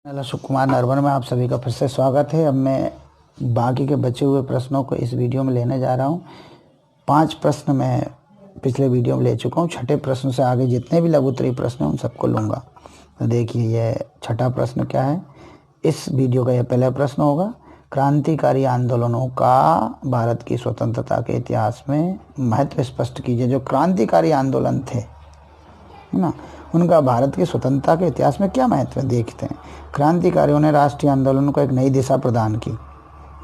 अशोक कुमार नरवर में आप सभी का फिर से स्वागत है। अब मैं बाकी के बचे हुए प्रश्नों को इस वीडियो में लेने जा रहा हूं। 5 प्रश्न मैं पिछले वीडियो में ले चुका हूं। छठे प्रश्न से आगे जितने भी लघु उत्तरीय प्रश्न हैं उन सबको लूँगा। तो देखिए ये छठा प्रश्न क्या है। इस वीडियो का यह पहला प्रश्न होगा। क्रांतिकारी आंदोलनों का भारत की स्वतंत्रता के इतिहास में महत्व स्पष्ट कीजिए। जो क्रांतिकारी आंदोलन थे है ना, उनका भारत की स्वतंत्रता के इतिहास में क्या महत्व है देखते हैं। क्रांतिकारियों ने राष्ट्रीय आंदोलन को एक नई दिशा प्रदान की।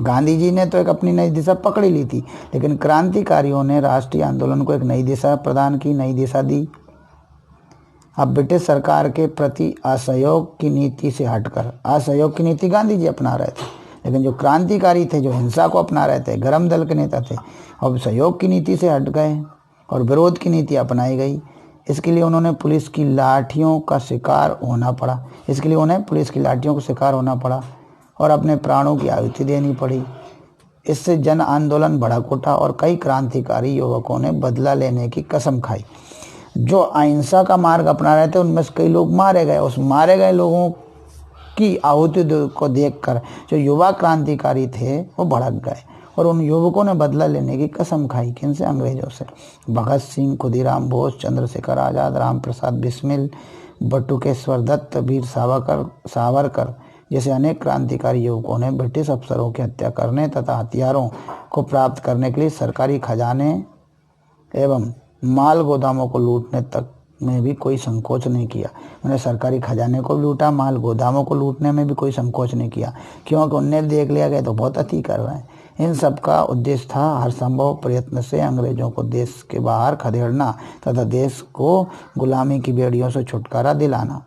गांधी जी ने तो एक अपनी नई दिशा पकड़ी ली थी, लेकिन क्रांतिकारियों ने राष्ट्रीय आंदोलन को एक नई दिशा प्रदान की, नई दिशा दी। अब ब्रिटिश सरकार के प्रति असहयोग की नीति से हटकर, असहयोग की नीति गांधी जी अपना रहे थे, लेकिन जो क्रांतिकारी थे, जो हिंसा को अपना रहे थे, गरम दल के नेता थे, अब सहयोग की नीति से हट गए और विरोध की नीति अपनाई गई। इसके लिए उन्होंने पुलिस की लाठियों का शिकार होना पड़ा। इसके लिए उन्हें पुलिस की लाठियों का शिकार होना पड़ा और अपने प्राणों की आहुति देनी पड़ी। इससे जन आंदोलन भड़क उठा और कई क्रांतिकारी युवकों ने बदला लेने की कसम खाई। जो अहिंसा का मार्ग अपना रहे थे उनमें से कई लोग मारे गए। उस मारे गए लोगों की आहुति को देखकर जो युवा क्रांतिकारी थे वो भड़क गए और उन युवकों ने बदला लेने की कसम खाई। किनसे? अंग्रेजों से। भगत सिंह, खुदीराम बोस, चंद्रशेखर आज़ाद, राम प्रसाद बिस्मिल, बटुकेश्वर दत्त, वीर सावरकर जैसे अनेक क्रांतिकारी युवकों ने ब्रिटिश अफसरों की हत्या करने तथा हथियारों को प्राप्त करने के लिए सरकारी खजाने एवं माल गोदामों को लूटने तक में भी कोई संकोच नहीं किया। उन्हें सरकारी खजाने को लूटा, माल गोदामों को लूटने में भी कोई संकोच नहीं किया, क्योंकि उन्हें देख लिया गया तो बहुत अति कर रहे हैं। इन सब का उद्देश्य था हर संभव प्रयत्न से अंग्रेजों को देश के बाहर खदेड़ना तथा देश को गुलामी की बेड़ियों से छुटकारा दिलाना।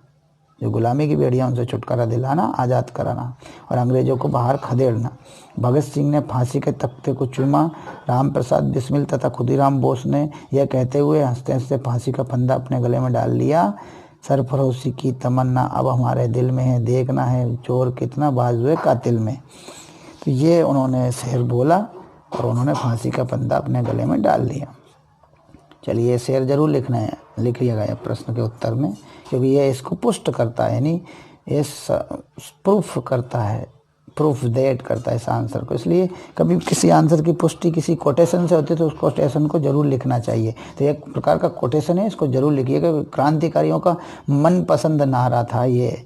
जो गुलामी की बेड़ियां उनसे छुटकारा दिलाना, आज़ाद कराना और अंग्रेजों को बाहर खदेड़ना। भगत सिंह ने फांसी के तख्ते को चूमा। राम प्रसाद बिस्मिल तथा खुदीराम बोस ने यह कहते हुए हंसते हंसते फांसी का फंदा अपने गले में डाल लिया। सरफरोशी की तमन्ना अब हमारे दिल में है, देखना है चोर कितना बाजुए कातिल में। तो ये उन्होंने शेर बोला और उन्होंने फांसी का फंदा अपने गले में डाल लिया। चलिए ये शेर जरूर लिखना है, लिखिएगा ये प्रश्न के उत्तर में, क्योंकि ये इसको पुष्ट करता है, यानी इस प्रूफ करता है, प्रूफ डेट करता है इस आंसर को। इसलिए कभी किसी आंसर की पुष्टि किसी कोटेशन से होती है तो उस कोटेशन को जरूर लिखना चाहिए। तो एक प्रकार का कोटेशन है, इसको जरूर लिखिएगा। क्रांतिकारियों का मनपसंद नारा था ये,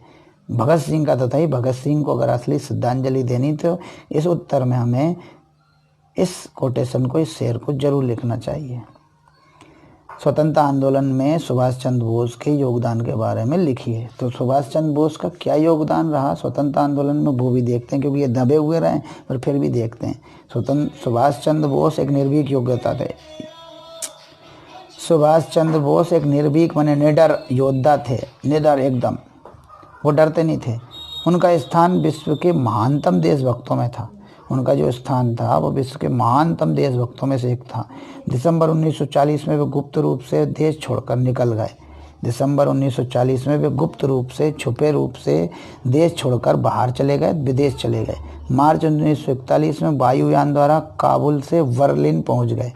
भगत सिंह का तो था ही। भगत सिंह को अगर असली श्रद्धांजलि देनी तो इस उत्तर में हमें इस कोटेशन को, इस शेर को जरूर लिखना चाहिए। स्वतंत्रता आंदोलन में सुभाष चंद्र बोस के योगदान के बारे में लिखिए। तो सुभाष चंद्र बोस का क्या योगदान रहा स्वतंत्रता आंदोलन में, वो भी देखते हैं, क्योंकि ये दबे हुए रहे पर फिर भी देखते हैं। सुभाष चंद्र बोस एक निर्भीक योग्यता थे। सुभाष चंद्र बोस एक निर्भीक माने निडर योद्धा थे, निडर एकदम, वो डरते नहीं थे। उनका स्थान विश्व के महानतम देशभक्तों में था। उनका जो स्थान था वो विश्व के महानतम देशभक्तों में से एक था। दिसंबर 1940 में वे गुप्त रूप से देश छोड़कर निकल गए। दिसंबर 1940 में वे गुप्त रूप से, छुपे रूप से देश छोड़कर बाहर चले गए, विदेश चले गए। मार्च 1941 में वायुयान द्वारा काबुल से बर्लिन पहुंच गए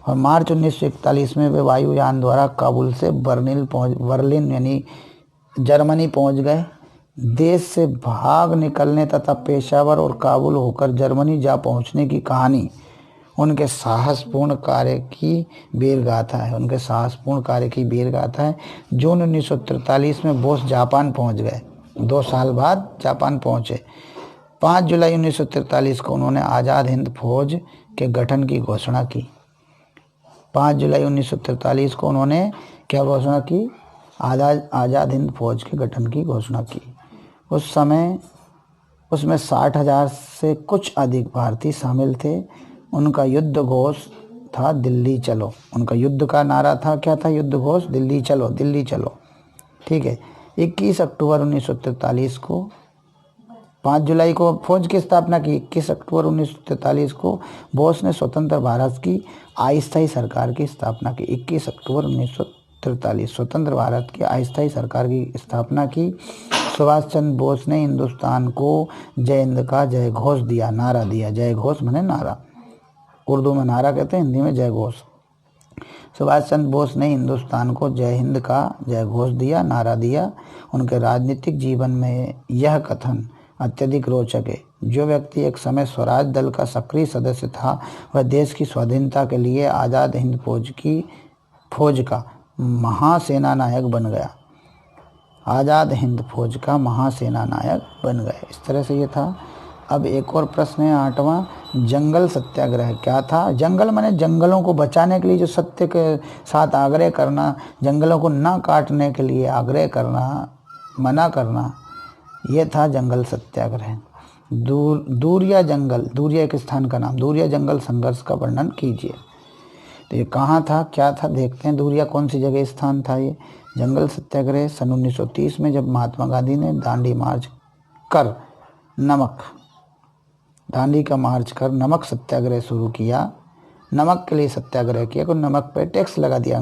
और मार्च 1941 में वे वायुयान द्वारा काबुल से बर्लिन यानी जर्मनी पहुंच गए। देश से भाग निकलने तथा पेशावर और काबुल होकर जर्मनी जा पहुंचने की कहानी उनके साहसपूर्ण कार्य की वीर गाथा है। उनके साहसपूर्ण कार्य की वीर गाथा है। जून 1943 में बोस जापान पहुंच गए, 2 साल बाद जापान पहुंचे। 5 जुलाई 1943 को उन्होंने आज़ाद हिंद फौज के गठन की घोषणा की। 5 जुलाई 1943 को उन्होंने क्या घोषणा की? आज़ाद हिंद फौज के गठन की घोषणा की। उस समय उसमें 60,000 से कुछ अधिक भारतीय शामिल थे। उनका युद्ध घोष था दिल्ली चलो। उनका युद्ध का नारा था, क्या था युद्ध घोष? दिल्ली चलो, दिल्ली चलो। ठीक है। 21 अक्टूबर 1943 को, 5 जुलाई को फौज की स्थापना की। 21 अक्टूबर 1943 को बोस ने स्वतंत्र भारत की अस्थायी सरकार की स्थापना की। 21 अक्टूबर 1943 स्वतंत्र भारत की अस्थायी सरकार की स्थापना की। सुभाष चंद्र बोस ने हिंदुस्तान को जय हिंद का जय घोष दिया, नारा दिया। जय घोष माने नारा, उर्दू में नारा कहते हैं, हिंदी में जय घोष। सुभाष चंद्र बोस ने हिंदुस्तान को जय हिंद का जय घोष दिया, नारा दिया। उनके राजनीतिक जीवन में यह कथन अत्यधिक रोचक है। जो व्यक्ति एक समय स्वराज दल का सक्रिय सदस्य था, वह देश की स्वाधीनता के लिए आज़ाद हिंद फौज का महासेना नायक बन गया। आज़ाद हिंद फौज का महासेना नायक बन गए। इस तरह से ये था। अब एक और प्रश्न है 8वां, जंगल सत्याग्रह क्या था? जंगल माने जंगलों को बचाने के लिए जो सत्य के साथ आग्रह करना, जंगलों को ना काटने के लिए आग्रह करना, मना करना, ये था जंगल सत्याग्रह। दूरिया जंगल, दूरिया एक स्थान का नाम, दूरिया जंगल संघर्ष का वर्णन कीजिए। तो ये कहाँ था, क्या था, देखते हैं। दूरिया कौन सी जगह स्थान था ये? जंगल सत्याग्रह सन 1930 में जब महात्मा गांधी ने दांडी का मार्च कर नमक सत्याग्रह शुरू किया। नमक के लिए सत्याग्रह किया, को नमक पे टैक्स लगा दिया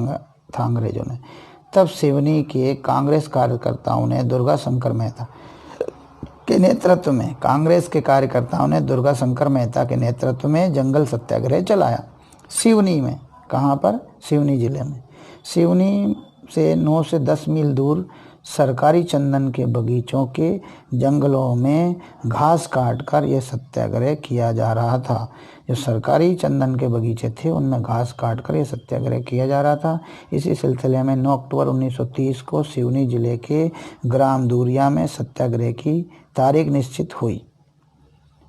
था अंग्रेजों ने। तब सिवनी के कांग्रेस कार्यकर्ताओं ने दुर्गा शंकर मेहता के नेतृत्व में, कांग्रेस के कार्यकर्ताओं ने दुर्गा शंकर मेहता के नेतृत्व में जंगल सत्याग्रह चलाया। सिवनी में, कहाँ पर? सिवनी जिले में। सिवनी से 9 से 10 मील दूर सरकारी चंदन के बगीचों के जंगलों में घास काटकर यह सत्याग्रह किया जा रहा था। जो सरकारी चंदन के बगीचे थे उनमें घास काटकर यह सत्याग्रह किया जा रहा था। इसी सिलसिले में 9 अक्टूबर 1930 को सिवनी जिले के ग्राम दूरिया में सत्याग्रह की तारीख निश्चित हुई।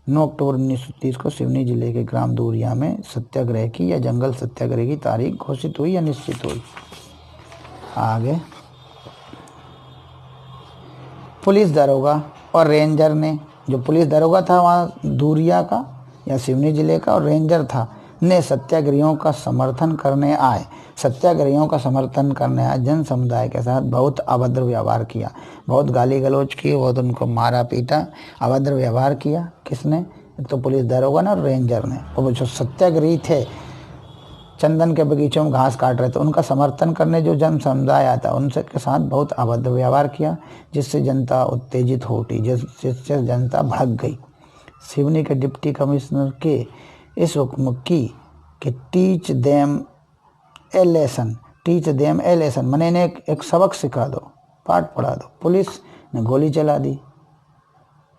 9 अक्टूबर 1930 को सिवनी जिले के ग्राम दूरिया में सत्याग्रह की या जंगल सत्याग्रह की तारीख घोषित हुई या निश्चित हुई। आगे, पुलिस दरोगा और रेंजर ने, जो पुलिस दरोगा था वहाँ दूरिया का या सिवनी जिले का, और रेंजर था, ने सत्याग्रहियों का समर्थन करने आए जन समुदाय के साथ बहुत अभद्र व्यवहार किया, बहुत गाली गलौज की, बहुत उनको मारा पीटा, अभद्र व्यवहार किया। किसने? तो पुलिस दरोगा ने और रेंजर ने। वो जो सत्याग्रही थे, चंदन के बगीचों में घास काट रहे थे, उनका समर्थन करने जो जन समुदाय आता उनसे के साथ बहुत अभद्र व्यवहार किया, जिससे जनता उत्तेजित हो उठी, जिससे जनता भड़क गई। सिवनी के डिप्टी कमिश्नर के इस हुक्म की कि टीच देम ए लेसन मैंने इन्हें एक सबक सिखा दो, पाठ पढ़ा दो। पुलिस ने गोली चला दी।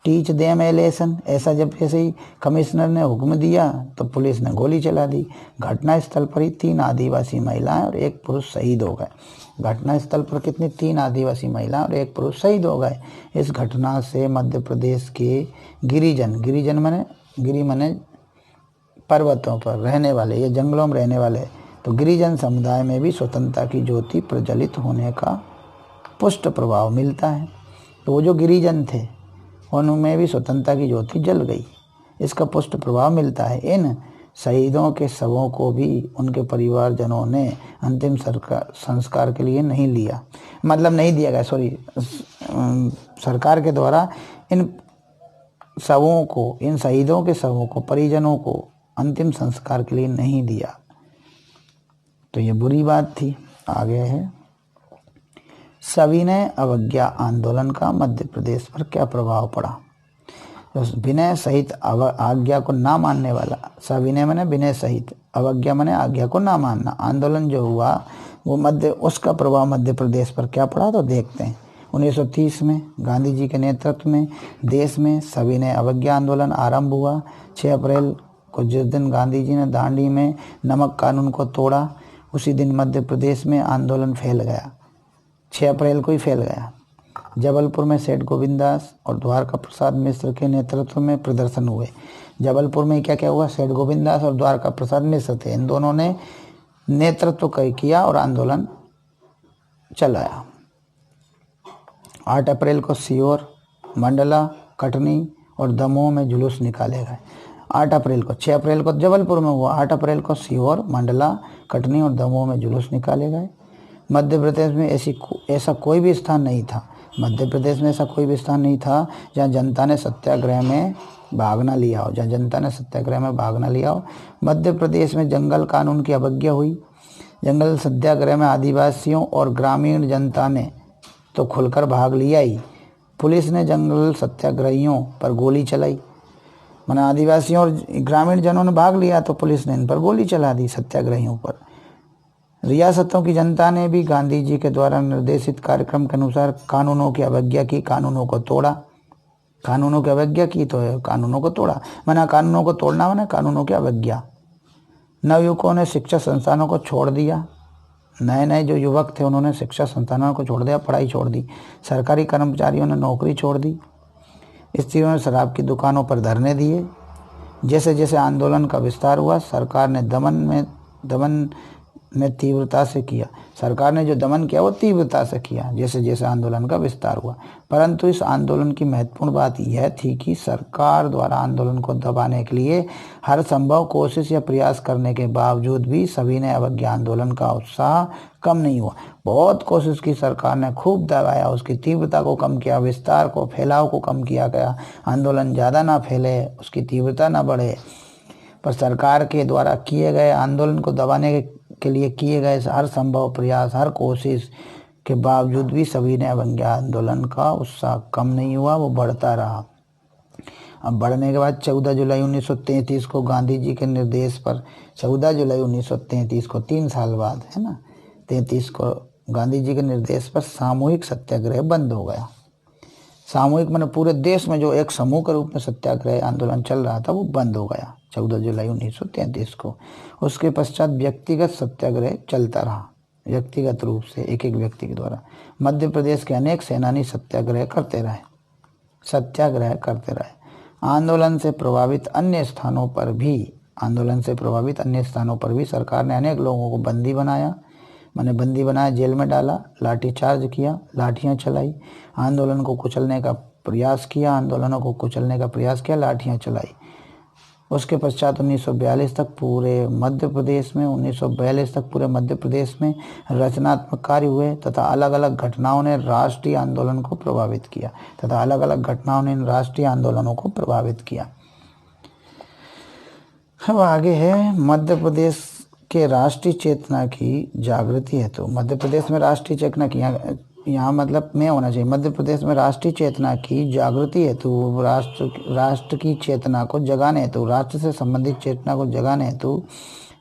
टीच देम ए लेसन, ऐसा जब जैसे ही कमिश्नर ने हुक्म दिया तो पुलिस ने गोली चला दी। घटनास्थल पर ही 3 आदिवासी महिलाएं और 1 पुरुष शहीद हो गए। घटनास्थल पर कितनी? 3 आदिवासी महिलाएं और 1 पुरुष शहीद हो गए। इस घटना से मध्य प्रदेश के गिरिजन माने पर्वतों पर रहने वाले या जंगलों में रहने वाले, तो गिरिजन समुदाय में भी स्वतंत्रता की ज्योति प्रज्वलित होने का पुष्ट प्रभाव मिलता है। तो वो जो गिरिजन थे उनमें भी स्वतंत्रता की ज्योति जल गई, इसका पुष्ट प्रभाव मिलता है। इन शहीदों के शवों को भी उनके परिवारजनों ने अंतिम संस्कार के लिए नहीं लिया, मतलब नहीं दिया गया, सरकार के द्वारा इन शहीदों के शवों को, परिजनों को अंतिम संस्कार के लिए नहीं दिया। तो ये बुरी बात थी। आगे है, सविनय अवज्ञा आंदोलन का मध्य प्रदेश पर क्या प्रभाव पड़ा? जो विनय सहित आज्ञा को ना मानने वाला, सविनय माने विनय सहित, अवज्ञा माने आज्ञा को ना मानना, आंदोलन जो हुआ वो उसका प्रभाव मध्य प्रदेश पर क्या पड़ा, तो देखते हैं। 1930 में गांधी जी के नेतृत्व में देश में सविनय अवज्ञा आंदोलन आरंभ हुआ। 6 अप्रैल को जिस दिन गांधी जी ने दांडी में नमक कानून को तोड़ा, उसी दिन मध्य प्रदेश में आंदोलन फैल गया। 6 अप्रैल को ही फैल गया। जबलपुर में सेठ गोविंददास और द्वारका प्रसाद मिश्र के नेतृत्व में प्रदर्शन हुए। जबलपुर में क्या क्या हुआ? सेठ गोविंददास और द्वारका प्रसाद मिश्र थे, इन दोनों ने नेतृत्व किया और आंदोलन चलाया। 8 अप्रैल को सीहोर, मंडला, कटनी और दमोह में जुलूस निकाले गए। 8 अप्रैल को, 6 अप्रैल को जबलपुर में हुआ, 8 अप्रैल को सीहोर, मंडला, कटनी और दमोह में जुलूस निकाले गए। मध्य प्रदेश में ऐसा कोई भी स्थान नहीं था, मध्य प्रदेश में ऐसा कोई भी स्थान नहीं था जहाँ जनता ने सत्याग्रह में भाग न लिया हो, मध्य प्रदेश में जंगल कानून की अवज्ञा हुई। जंगल सत्याग्रह में आदिवासियों और ग्रामीण जनता ने तो खुलकर भाग लिया ही, पुलिस ने जंगल सत्याग्रहियों पर गोली चलाई। माना आदिवासियों और ग्रामीण जनों ने भाग लिया तो पुलिस ने इन पर गोली चला दी, सत्याग्रहियों पर। रियासतों की जनता ने भी गांधी जी के द्वारा निर्देशित कार्यक्रम के अनुसार कानूनों की अवज्ञा की, कानूनों को तोड़ा। कानूनों की अवज्ञा की तो कानूनों को तोड़ा, माना कानूनों को तोड़ना माना कानूनों की अवज्ञा। नवयुवकों ने शिक्षा संस्थानों को छोड़ दिया। नए नए जो युवक थे उन्होंने शिक्षा संस्थानों को छोड़ दिया, पढ़ाई छोड़ दी। सरकारी कर्मचारियों ने नौकरी छोड़ दी। स्त्रियों ने शराब की दुकानों पर धरने दिए। जैसे जैसे आंदोलन का विस्तार हुआ, सरकार ने दमन में तीव्रता से किया। सरकार ने जो दमन किया वो तीव्रता से किया जैसे जैसे आंदोलन का विस्तार हुआ। परंतु इस आंदोलन की महत्वपूर्ण बात यह थी कि सरकार द्वारा आंदोलन को दबाने के लिए हर संभव कोशिश या प्रयास करने के बावजूद भी सभी ने अवज्ञा आंदोलन का उत्साह कम नहीं हुआ। बहुत कोशिश की सरकार ने, खूब दबाया, उसकी तीव्रता को कम किया, विस्तार को, फैलाव को कम किया गया। आंदोलन ज़्यादा ना फैले, उसकी तीव्रता ना बढ़े। पर सरकार के द्वारा किए गए आंदोलन को दबाने के लिए किए गए हर संभव प्रयास, हर कोशिश के बावजूद भी सभी ने अवज्ञा आंदोलन का उत्साह कम नहीं हुआ, वो बढ़ता रहा। अब बढ़ने के बाद 14 जुलाई 1933 को गांधी जी के निर्देश पर, 14 जुलाई 1933 को 3 साल बाद, है ना, 33 को गांधी जी के निर्देश पर सामूहिक सत्याग्रह बंद हो गया। सामूहिक मैंने पूरे देश में जो एक समूह के रूप में सत्याग्रह आंदोलन चल रहा था वो बंद हो गया 14 जुलाई 1933 को। उसके पश्चात व्यक्तिगत सत्याग्रह चलता रहा, व्यक्तिगत रूप से एक एक व्यक्ति के द्वारा। मध्य प्रदेश के अनेक सेनानी सत्याग्रह करते रहे। आंदोलन से प्रभावित अन्य स्थानों पर भी सरकार ने अनेक लोगों को बंदी बनाया, जेल में डाला, लाठीचार्ज किया, लाठियां चलाई, आंदोलनों को कुचलने का प्रयास किया, लाठियां चलाई। उसके पश्चात 1942 तक पूरे मध्य प्रदेश में रचनात्मक कार्य हुए तथा अलग अलग घटनाओं ने राष्ट्रीय आंदोलन को प्रभावित किया। अब आगे है मध्य प्रदेश के राष्ट्रीय चेतना की जागृति हेतु। मध्य प्रदेश में राष्ट्रीय चेतना की, यहाँ मतलब में होना चाहिए, मध्य प्रदेश में राष्ट्रीय चेतना की जागृति हेतु, राष्ट्र की चेतना को जगाने हेतु, राष्ट्र से संबंधित चेतना को जगाने हेतु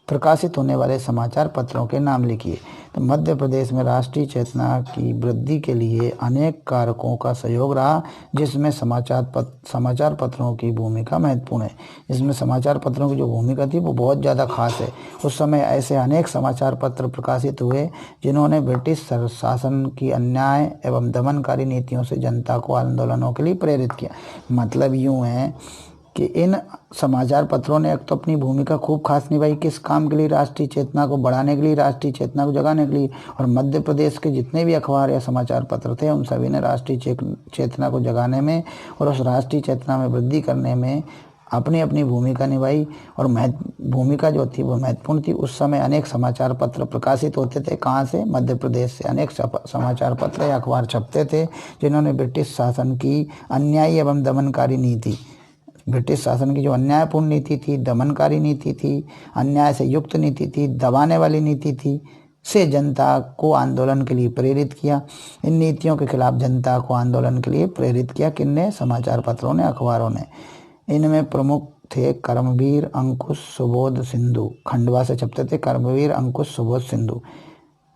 प्रकाशित होने वाले समाचार पत्रों के नाम लिखिए। तो मध्य प्रदेश में राष्ट्रीय चेतना की वृद्धि के लिए अनेक कारकों का सहयोग रहा, जिसमें समाचार पत्रों की भूमिका महत्वपूर्ण है। इसमें समाचार पत्रों की जो भूमिका थी वो बहुत ज़्यादा खास है। उस समय ऐसे अनेक समाचार पत्र प्रकाशित हुए जिन्होंने ब्रिटिश शासन की अन्याय एवं दमनकारी नीतियों से जनता को आंदोलनों के लिए प्रेरित किया। मतलब यूँ है कि इन समाचार पत्रों ने एक तो अपनी भूमिका खूब खास निभाई, किस काम के लिए, राष्ट्रीय चेतना को बढ़ाने के लिए, राष्ट्रीय चेतना को जगाने के लिए। और मध्य प्रदेश के जितने भी अखबार या समाचार पत्र थे उन सभी ने राष्ट्रीय चेतना को जगाने में और उस राष्ट्रीय चेतना में वृद्धि करने में अपनी अपनी भूमिका निभाई। और भूमिका जो थी वो महत्वपूर्ण थी। उस समय अनेक समाचार पत्र प्रकाशित होते थे। कहाँ से? मध्य प्रदेश से अनेक समाचार पत्र या अखबार छपते थे जिन्होंने ब्रिटिश शासन की अन्यायी एवं दमनकारी नीति, ब्रिटिश शासन की जो अन्यायपूर्ण नीति थी, दमनकारी नीति थी, अन्याय से युक्त नीति थी, दबाने वाली नीति थी, से जनता को आंदोलन के लिए प्रेरित किया। इन नीतियों के खिलाफ जनता को आंदोलन के लिए प्रेरित किया किनने? समाचार पत्रों ने, अखबारों ने। इनमें प्रमुख थे कर्मवीर, अंकुश, सुबोध, सिंधु। खंडवा से छपते थे कर्मवीर, अंकुश, सुबोध, सिंधु।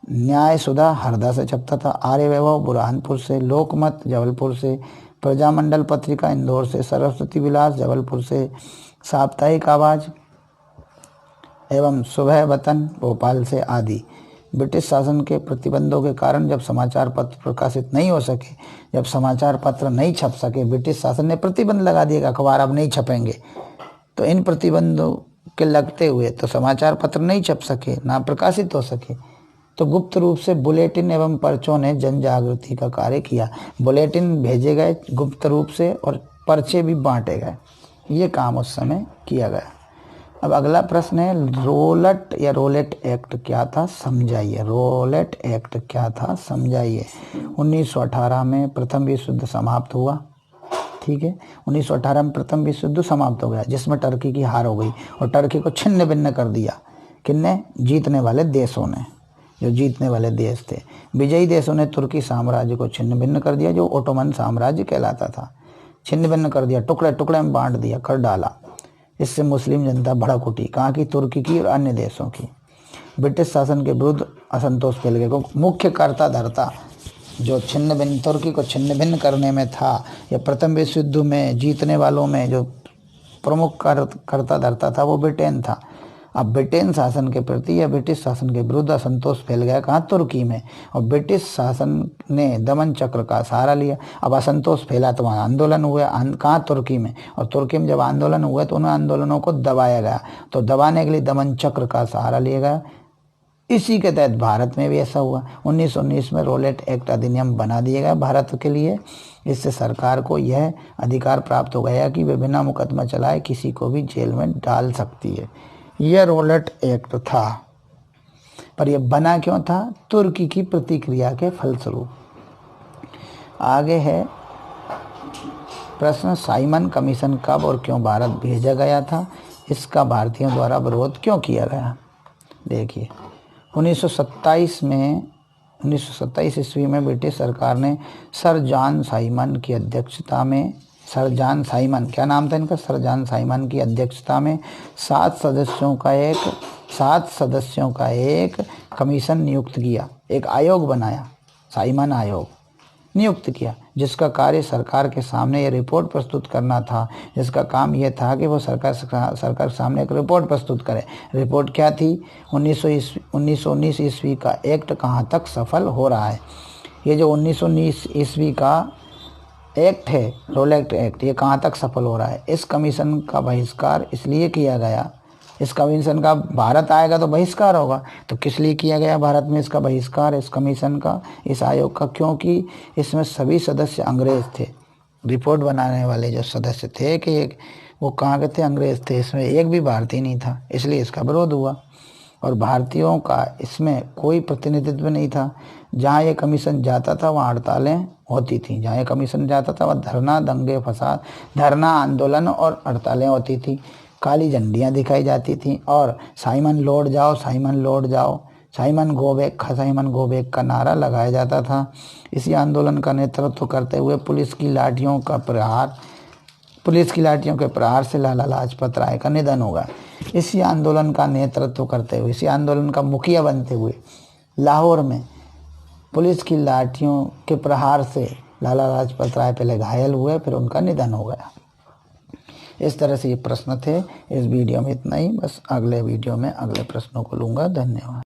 न्याय सुधा हरदा से छपता था। आर्य वैभव बुरहानपुर से। लोकमत जबलपुर से। प्रजामंडल पत्रिका इंदौर से। सरस्वती विलास जबलपुर से। साप्ताहिक आवाज एवं सुबह वतन भोपाल से आदि। ब्रिटिश शासन के प्रतिबंधों के कारण जब समाचार पत्र प्रकाशित नहीं हो सके, जब समाचार पत्र नहीं छप सके, ब्रिटिश शासन ने प्रतिबंध लगा दिया कि अखबार अब नहीं छपेंगे। तो इन प्रतिबंधों के लगते हुए तो समाचार पत्र नहीं छप सके, ना प्रकाशित हो सके। तो गुप्त रूप से बुलेटिन एवं पर्चों ने जन जागृति का कार्य किया। बुलेटिन भेजे गए गुप्त रूप से और पर्चे भी बांटे गए। ये काम उस समय किया गया। अब अगला प्रश्न है, रोलट या रोलेट एक्ट क्या था, समझाइए। रोलेट एक्ट क्या था, समझाइए। 1918 में प्रथम विश्व युद्ध समाप्त हुआ। ठीक है, 1918 में प्रथम विश्व युद्ध समाप्त हो गया, जिसमें टर्की की हार हो गई और टर्की को छिन्न भिन्न कर दिया। किसने? जीतने वाले देशों ने। जो जीतने वाले देश थे, विजयी देशों ने तुर्की साम्राज्य को छिन्न भिन्न कर दिया, जो ओटोमन साम्राज्य कहलाता था। छिन्न भिन्न कर दिया, टुकड़े टुकड़े में कर डाला। इससे मुस्लिम जनता भड़क उठी। कहाँ की? तुर्की की और अन्य देशों की। ब्रिटिश शासन के विरुद्ध असंतोष फैल गया। मुख्य कर्ता धर्ता जो छिन्न भिन्न तुर्की को छिन्न भिन्न करने में था या प्रथम विश्व युद्ध में जीतने वालों में जो प्रमुख कर्ता धर्ता था वो ब्रिटेन था। अब ब्रिटेन शासन के प्रति या ब्रिटिश शासन के विरुद्ध असंतोष फैल गया कहाँ? तुर्की में। और ब्रिटिश शासन ने दमन चक्र का सहारा लिया। अब असंतोष फैला तो वहाँ आंदोलन हुए कहाँ? तुर्की में। और तुर्की में जब आंदोलन हुए तो उन आंदोलनों को दबाया गया, तो दबाने के लिए दमन चक्र का सहारा लिया गया। इसी के तहत भारत में भी ऐसा हुआ। 1919 में रोलेट एक्ट अधिनियम बना दिया गया भारत के लिए। इससे सरकार को यह अधिकार प्राप्त हो गया कि वे बिना मुकदमा चलाए किसी को भी जेल में डाल सकती है। यह रोलेट एक्ट था, पर यह बना क्यों था? तुर्की की प्रतिक्रिया के फलस्वरूप। आगे है प्रश्न, साइमन कमीशन कब और क्यों भारत भेजा गया था? इसका भारतीयों द्वारा विरोध क्यों किया गया? देखिए 1927 ईस्वी में ब्रिटिश सरकार ने सर जॉन साइमन की अध्यक्षता में, सर जॉन साइमन, क्या नाम था इनका? सर जॉन साइमन की अध्यक्षता में 7 सदस्यों का एक कमीशन नियुक्त किया, एक आयोग बनाया, साइमन आयोग नियुक्त किया, जिसका कार्य सरकार के सामने ये रिपोर्ट प्रस्तुत करना था। जिसका काम यह था कि वो सरकार के सामने एक रिपोर्ट प्रस्तुत करे। रिपोर्ट क्या थी? 1919 ईस्वी का एक्ट कहाँ तक सफल हो रहा है। ये जो 1919 ईस्वी का एक्ट है, रोलेट एक्ट, ये कहाँ तक सफल हो रहा है। इस कमीशन का बहिष्कार इसलिए किया गया, इस कमीशन का भारत आएगा तो बहिष्कार होगा, तो किस लिए किया गया भारत में इसका बहिष्कार, इस कमीशन का, इस आयोग का? क्योंकि इसमें सभी सदस्य अंग्रेज थे। रिपोर्ट बनाने वाले जो सदस्य थे कि वो कहाँ के थे? अंग्रेज थे। इसमें एक भी भारतीय नहीं था, इसलिए इसका विरोध हुआ। और भारतीयों का इसमें कोई प्रतिनिधित्व नहीं था। जहाँ ये कमीशन जाता था वहाँ हड़तालें होती थी। जहाँ ये कमीशन जाता था वहाँ धरना, दंगे फसाद, धरना, आंदोलन और हड़तालें होती थी। काली झंडियाँ दिखाई जाती थीं और साइमन लौट जाओ, साइमन लौट जाओ, साइमन गो बैक का नारा लगाया जाता था। इसी आंदोलन का नेतृत्व करते हुए पुलिस की लाठियों के प्रहार से लाला लाजपत राय का निधन होगा। इसी आंदोलन का नेतृत्व करते हुए, इसी आंदोलन का मुखिया बनते हुए लाहौर में पुलिस की लाठियों के प्रहार से लाला लाजपत राय पहले घायल हुए, फिर उनका निधन हो गया। इस तरह से ये प्रश्न थे। इस वीडियो में इतना ही, बस अगले वीडियो में अगले प्रश्नों को लूँगा। धन्यवाद।